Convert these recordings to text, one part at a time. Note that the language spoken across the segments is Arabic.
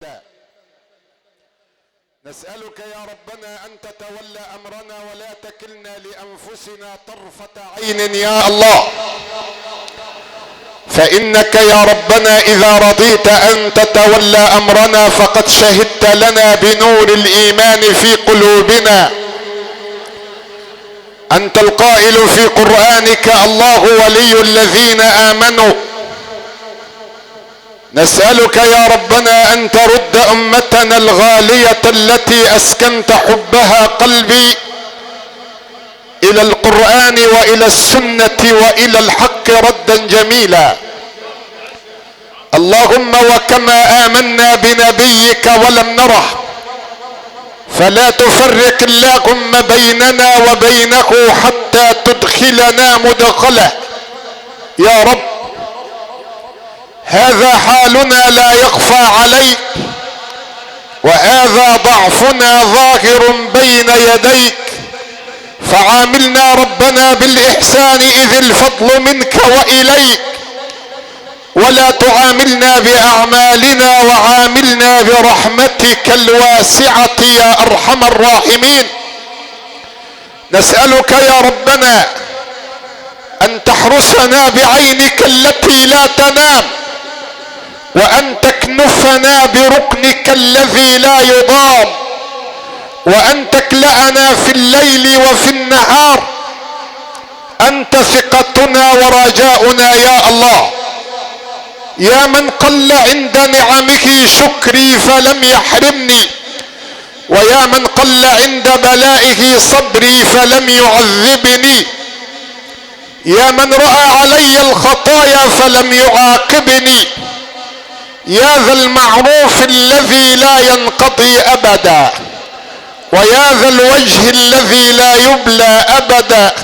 أبدا. نسألك يا ربنا أن تتولى أمرنا ولا تكلنا لأنفسنا طرفة عين يا الله، فإنك يا ربنا إذا رضيت أن تتولى أمرنا فقد شهدت لنا بنور الإيمان في قلوبنا. أنت القائل في قرآنك: الله ولي الذين آمنوا. نسألك يا ربنا أن ترد أمتنا الغالية التي أسكنت حبها قلبي إلى القرآن وإلى السنة وإلى الحق ردا جميلا. اللهم وكما آمنا بنبيك ولم نره فلا تفرق اللهم بيننا وبينه حتى تدخلنا مدخله يا رب. هذا حالنا لا يخفى عليك، وهذا ضعفنا ظاهر بين يديك، فعاملنا ربنا بالإحسان إذ الفضل منك وإليك، ولا تعاملنا بأعمالنا وعاملنا برحمتك الواسعة يا أرحم الراحمين. نسألك يا ربنا أن تحرسنا بعينك التي لا تنام، وأن تكنفنا بركنك الذي لا يضام، وأن تكلأنا في الليل وفي النهار. أنت ثقتنا ورجاؤنا يا الله. يا من قل عند نعمه شكري فلم يحرمني، ويا من قل عند بلائه صبري فلم يعذبني، يا من رأى علي الخطايا فلم يعاقبني، يا ذا المعروف الذي لا ينقضي أبدا، ويا ذا الوجه الذي لا يبلى أبدا،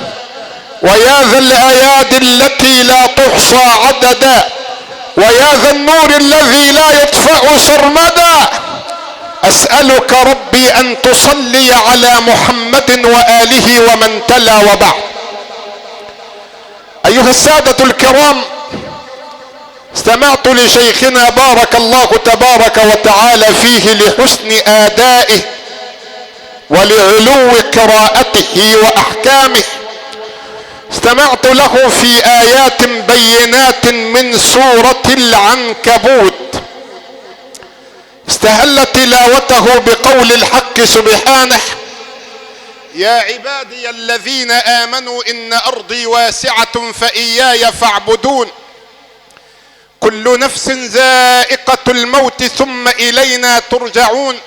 ويا ذا الأيادي التي لا تحصى عددا، ويا ذا النور الذي لا يطفأ سرمدا. أسألك ربي أن تصلي على محمد وآله ومن تلا وبعد. أيها السادة الكرام، استمعت لشيخنا بارك الله تبارك وتعالى فيه لحسن آدائه ولعلو قراءته وأحكامه. استمعت له في آيات بينات من سورة العنكبوت، استهل تلاوته بقول الحق سبحانه: يا عبادي الذين آمنوا إن أرضي واسعة فإياي فاعبدون، كل نفس ذائقة الموت ثم إلينا ترجعون،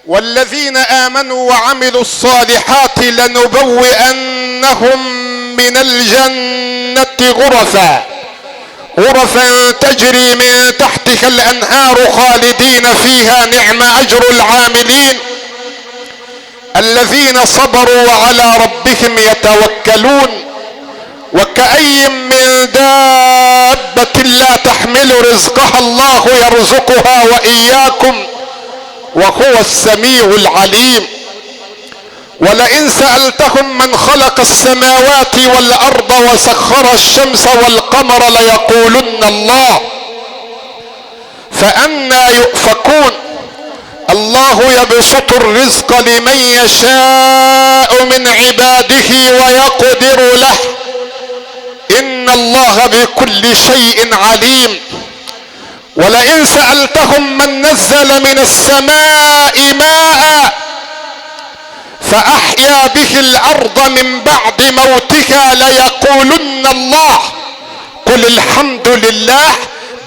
والذين آمنوا وعملوا الصالحات لنبوئنهم من الجنة غرفا تجري من تحتها الأنهار خالدين فيها، نعم أجر العاملين الذين صبروا وعلى ربهم يتوكلون. وكأي من دابة لا تحمل رزقها الله يرزقها وإياكم وهو السميع العليم. ولئن سألتهم من خلق السماوات والأرض وسخر الشمس والقمر ليقولن الله، فأنى يؤفكون. الله يبسط الرزق لمن يشاء من عباده ويقدر له، إن الله بكل شيء عليم. ولئن سألتهم من نزل من السماء ماء فأحيا به الأرض من بعد موتها ليقولن الله، قل الحمد لله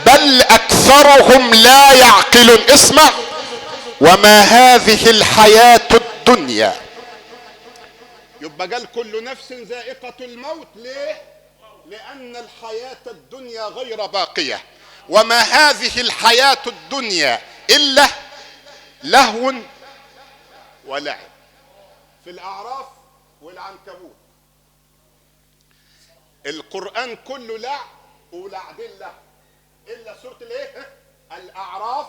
بل أكثرهم لا يعقلون. اسمع: وما هذه الحياة الدنيا. يبقى قال كل نفس ذائقة الموت. ليه؟ لأن الحياة الدنيا غير باقية. وما هذه الحياة الدنيا إلا لهو ولعب. في الأعراف والعنكبوت. القرآن كله لعب ولعبين له إلا سورة الايه؟ الأعراف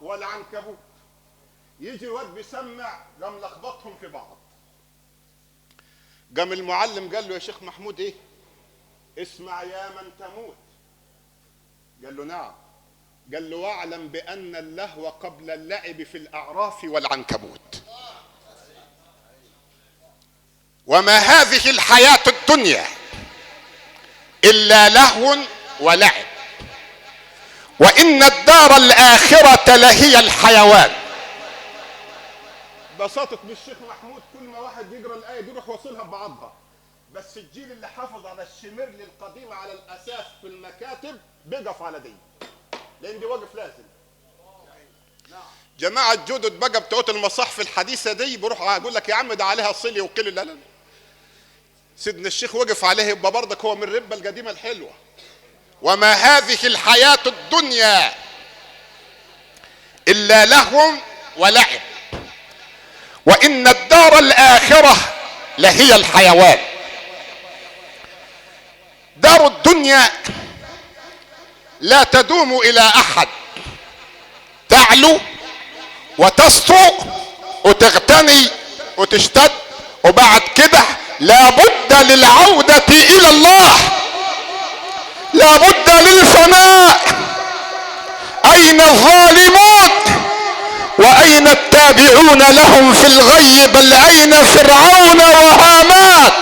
والعنكبوت. يجي واد بيسمع قام لخبطهم في بعض. قام المعلم قال له: يا شيخ محمود ايه؟ اسمع يا من تموت. قال له: نعم. قال له واعلم بأن اللهو قبل اللعب في الأعراف والعنكبوت. وما هذه الحياة الدنيا إلا لهو ولعب، وإن الدار الآخرة لهي الحيوان. بساطة بالشيخ محمود كل ما واحد يقرأ الآية دي يروح واصلها ببعضها، بس الجيل اللي حافظ على الشمرلي القديم على الأساس في المكاتب بيقف على دي، لأن دي وقف لازم. جماعة جدد بقى بتوع المصاحف الحديثة دي بروح أقول لك يا عم ده عليها صلي وكل. لا لا، سيدنا الشيخ وقف عليه، يبقى برضك هو من الربة القديمة الحلوة. وما هذه الحياة الدنيا إلا لهو ولعب، وإن الدار الآخرة لهي الحيوان. دار الدنيا لا تدوم إلى أحد، تعلو وتسطو وتغتني وتشتد، وبعد كده لابد للعودة إلى الله، لابد للفناء. أين الظالمون وأين التابعون لهم في الغي؟ بل أين فرعون وهامان؟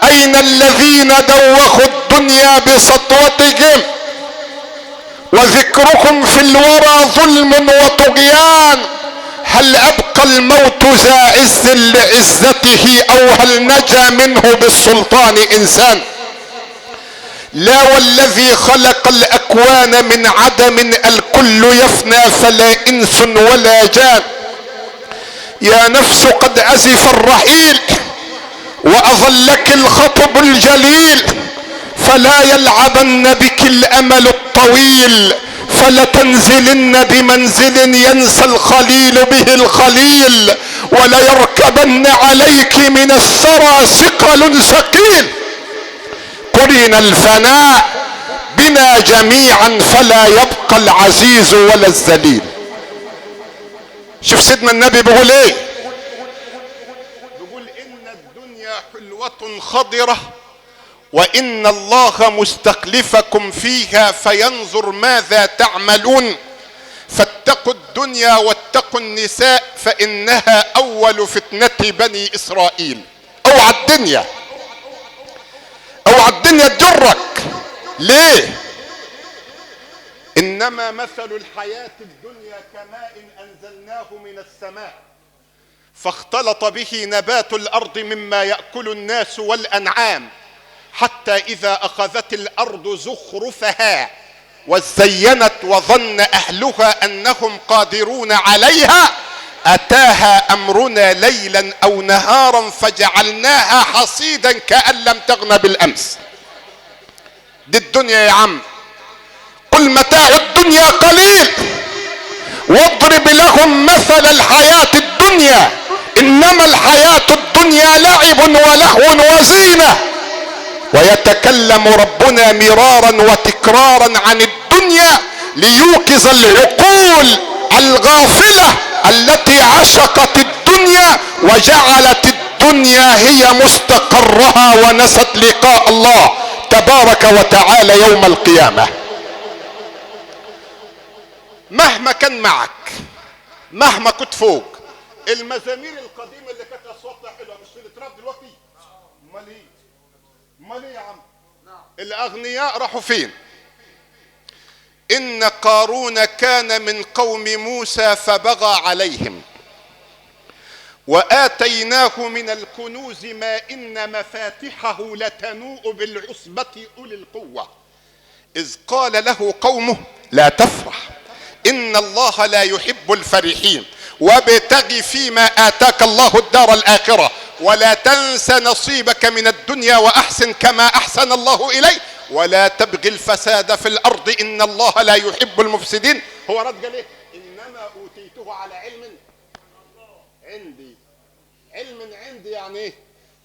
أين الذين دوخوا الدنيا بسطوتهم؟ وذكركم في الورى ظلم وطغيان. هل أبقى الموت ذا عز لعزته، أو هل نجا منه بالسلطان إنسان؟ لا والذي خلق الأكوان من عدم، الكل يفنى فلا إنس ولا جان. يا نفس قد أزف الرحيل وأظلك الخطب الجليل، فلا يلعبن بك الأمل الطويل، فلتنزلن بمنزل ينسى الخليل به الخليل، وليركبن عليك من الثرى ثقل ثقيل. قرن الفناء بنا جميعا، فلا يبقى العزيز ولا الذليل. شوف سيدنا النبي بيقول ايه؟ بيقول ان الدنيا حلوة خضرة، وان الله مستخلفكم فيها فينظر ماذا تعملون، فاتقوا الدنيا واتقوا النساء فانها اول فتنة بني اسرائيل. اوعى الدنيا، اوعى الدنيا تجرك. ليه؟ انما مثل الحياة الدنيا كماء انزلناه من السماء فاختلط به نبات الارض مما يأكل الناس والانعام، حتى اذا اخذت الارض زخرفها وزينت وظن اهلها انهم قادرون عليها، اتاها امرنا ليلا او نهارا فجعلناها حصيدا كأن لم تغن بالامس. دي الدنيا يا عم. قل متاع الدنيا قليل واضرب لهم مثل الحياة الدنيا، انما الحياة الدنيا لعب ولهو وزينة. ويتكلم ربنا مرارا وتكرارا عن الدنيا ليوقظ العقول الغافلة التي عشقت الدنيا وجعلت الدنيا هي مستقرها ونست لقاء الله تبارك وتعالى يوم القيامة. مهما كان معك، مهما كنت فوق، المزامير القديمة اللي كانت اصواتها حلوة مش في التراب دلوقتي؟ امال ايه؟ امال ايه يا عم؟ الاغنياء راحوا فين؟ ان قارون كان من قوم موسى فبغى عليهم واتيناه من الكنوز ما ان مفاتحه لتنوء بالعصبة اولي القوة، اذ قال له قومه لا تفرح ان الله لا يحب الفرحين، وابتغ فيما اتاك الله الدار الاخرة، ولا تنس نصيبك من الدنيا واحسن كما احسن الله اليك، ولا تبغي الفساد في الارض ان الله لا يحب المفسدين. هو رد قال ايه؟ انما اوتيته على علم عندي. علم عندي يعني ايه؟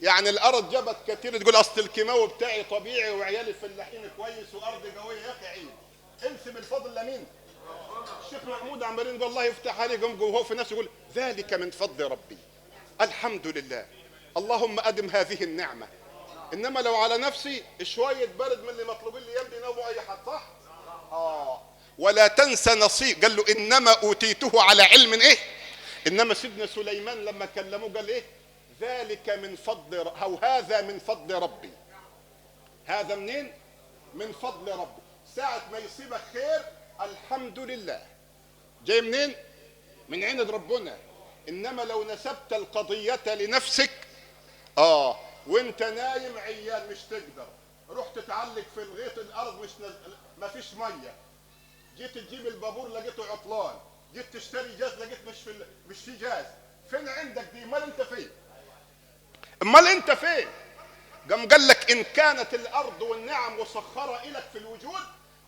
يعني الارض جابت كتير تقول اصل الكيماوي بتاعي طبيعي وعيالي فلاحين كويس وارضي قويه. يا اخي عيب، انسب الفضل لمين؟ الشيخ محمود عمالين يقول الله يفتح عليكم، وهو في نفسه يقول ذلك من فضل ربي الحمد لله اللهم ادم هذه النعمه. انما لو على نفسي شويه برد من اللي مطلوبين لي يمدي نوموا اي حد، صح؟ ولا تنس نصيب. قال له انما اوتيته على علم ايه. انما سيدنا سليمان لما كلموه قال ايه؟ ذلك من فضل او هذا من فضل ربي. هذا منين؟ من فضل ربي. ساعة ما يصيبك خير الحمد لله، جاي منين؟ من عند ربنا. انما لو نسبت القضية لنفسك وانت نايم عيال مش تقدر، رحت تعلق في الغيط الارض مش ما فيش ميه، جيت تجيب البابور لقيته عطلان، جيت تشتري جاز لقيت مش في جاز، فين عندك دي؟ امال انت فين؟ امال انت فين؟ قال لك ان كانت الارض والنعم مسخره اليك في الوجود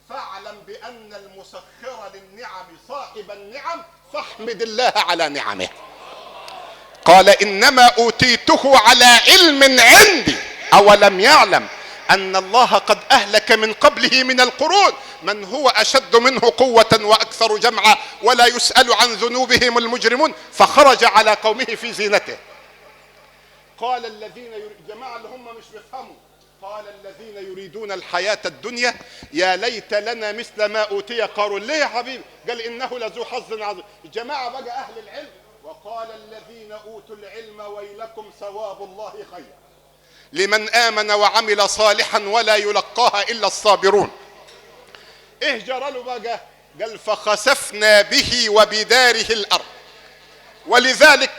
فاعلم بان المسخر للنعم صاحب النعم فاحمد الله على نعمه. قال انما اوتيته على علم عندي اولم يعلم ان الله قد اهلك من قبله من القرون من هو اشد منه قوة واكثر جمعا ولا يسأل عن ذنوبهم المجرمون فخرج على قومه في زينته. قال الذين جماعة اللي هم مش بيفهموا، قال الذين يريدون الحياة الدنيا يا ليت لنا مثل ما اوتي قارون. ليه يا حبيبي؟ قال انه لذو حظ عظيم. الجماعة بقى اهل العلم. وقال الذين اوتوا العلم ويلكم ثواب الله خير لمن آمن وعمل صالحا ولا يلقاها إلا الصابرون. إيه جرى له بقى؟ قال فخسفنا به وبداره الأرض. ولذلك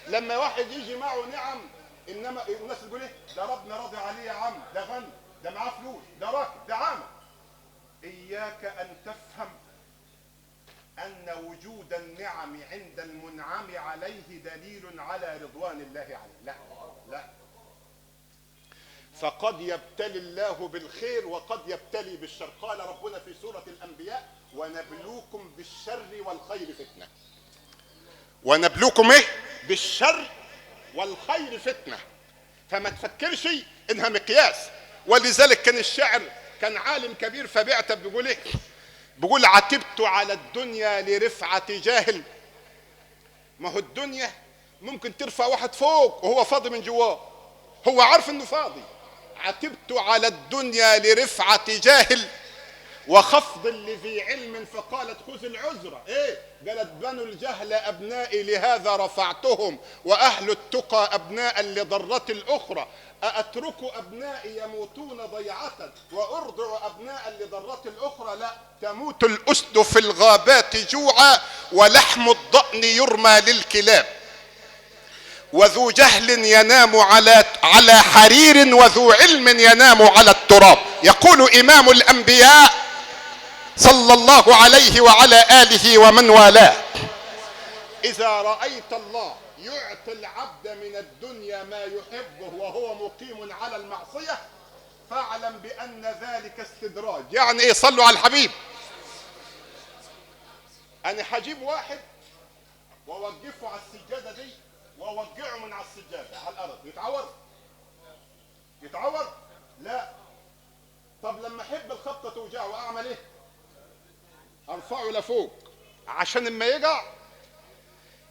لما واحد يجي معه نعم، إنما الناس تقول إيه؟ ده ربنا راضي عليه يا عم، ده غني، ده معاه فلوس، ده راكب، ده عامل. إياك أن تفهم أن وجود النعم عند المنعم عليه دليل على رضوان الله عليه. لا لا، فقد يبتلي الله بالخير وقد يبتلي بالشر. قال ربنا في سورة الأنبياء ونبلوكم بالشر والخير فتنة. ونبلوكم ايه؟ بالشر والخير فتنة. فما تفكرش انها مقياس. ولذلك كان الشاعر كان عالم كبير فبعته بيقول ايه؟ بيقول عتبت على الدنيا لرفعة جاهل. ما هو الدنيا ممكن ترفع واحد فوق وهو فاضي من جواه، هو عارف انه فاضي. عتبت على الدنيا لرفعة جاهل وخفض لذي علم فقالت خذ العذر. ايه؟ قالت بنو الجهل ابنائي لهذا رفعتهم واهل التقى ابناء لضرة الاخرى. أأترك أبنائي يموتون ضيعة وأرضع أبناء لضرة الأخرى؟ لا، تموت الأسد في الغابات جوعا ولحم الضأن يرمى للكلاب. وذو جهل ينام على حرير وذو علم ينام على التراب. يقول إمام الأنبياء صلى الله عليه وعلى آله ومن والاه إذا رأيت الله يعطي العبد من الدنيا ما يحبه وهو مقيم على المعصية فاعلم بأن ذلك استدراج. يعني ايه؟ صلوا على الحبيب. انا هجيب واحد ووقفه على السجادة دي ووقعه من على السجادة على الارض، يتعور؟ يتعور؟ لا. طب لما احب الخبطة توجعه اعمل ايه؟ ارفعه لفوق عشان اما يقع.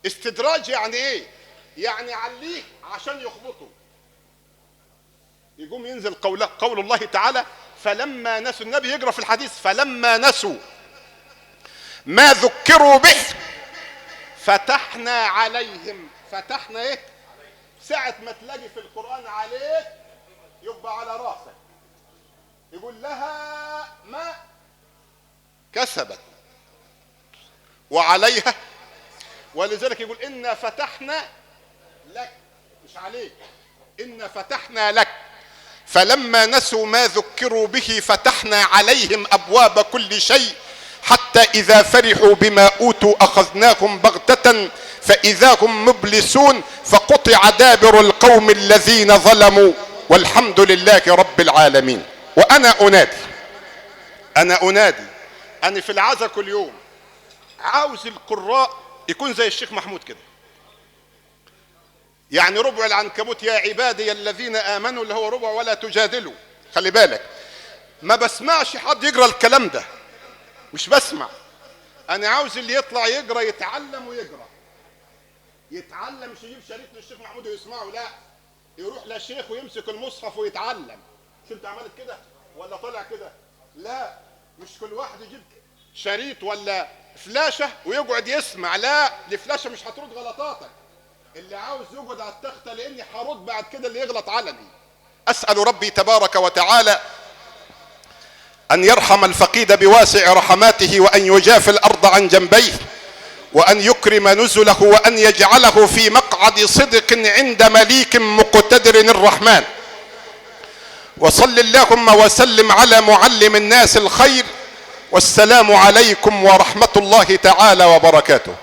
استدراج يعني ايه؟ يعني عليه عشان يخبطه. يقوم ينزل قول الله تعالى فلما نسوا. النبي يقرأ في الحديث فلما نسوا ما ذكروا به فتحنا عليهم. فتحنا ايه؟ ساعة ما تلاقي في القرآن عليك يبقى على راسك. يقول لها ما كسبت وعليها. ولذلك يقول إنا فتحنا لك، مش عليك، إنا فتحنا لك. فلما نسوا ما ذكروا به فتحنا عليهم أبواب كل شيء حتى إذا فرحوا بما أوتوا أخذناهم بغتة فإذا هم مبلسون فقطع دابر القوم الذين ظلموا والحمد لله رب العالمين. وأنا أنادي أنا في العزا كل يوم عاوز القراء يكون زي الشيخ محمود كده. يعني ربع العنكبوت يا عبادي الذين آمنوا اللي هو ربع ولا تجادلوا. خلي بالك ما بسمعش حد يقرأ الكلام ده، مش بسمع. أنا عاوز اللي يطلع يقرأ يتعلم ويقرأ. يتعلم، مش يجيب شريط للشيخ محمود ويسمعه، لا، يروح للشيخ ويمسك المصحف ويتعلم. شو انت عملت كده ولا طلع كده؟ لا، مش كل واحد يجيب شريط ولا فلاشة ويقعد يسمع. لا، دي فلاشة مش هترد غلطاتك. اللي عاوز يقعد على التختة لاني هرد بعد كده اللي يغلط علني. اسأل ربي تبارك وتعالى ان يرحم الفقيد بواسع رحماته، وان يجافي الارض عن جنبيه، وان يكرم نزله، وان يجعله في مقعد صدق عند مليك مقتدر الرحمن. وصل اللهم وسلم على معلم الناس الخير، والسلام عليكم ورحمة الله تعالى وبركاته.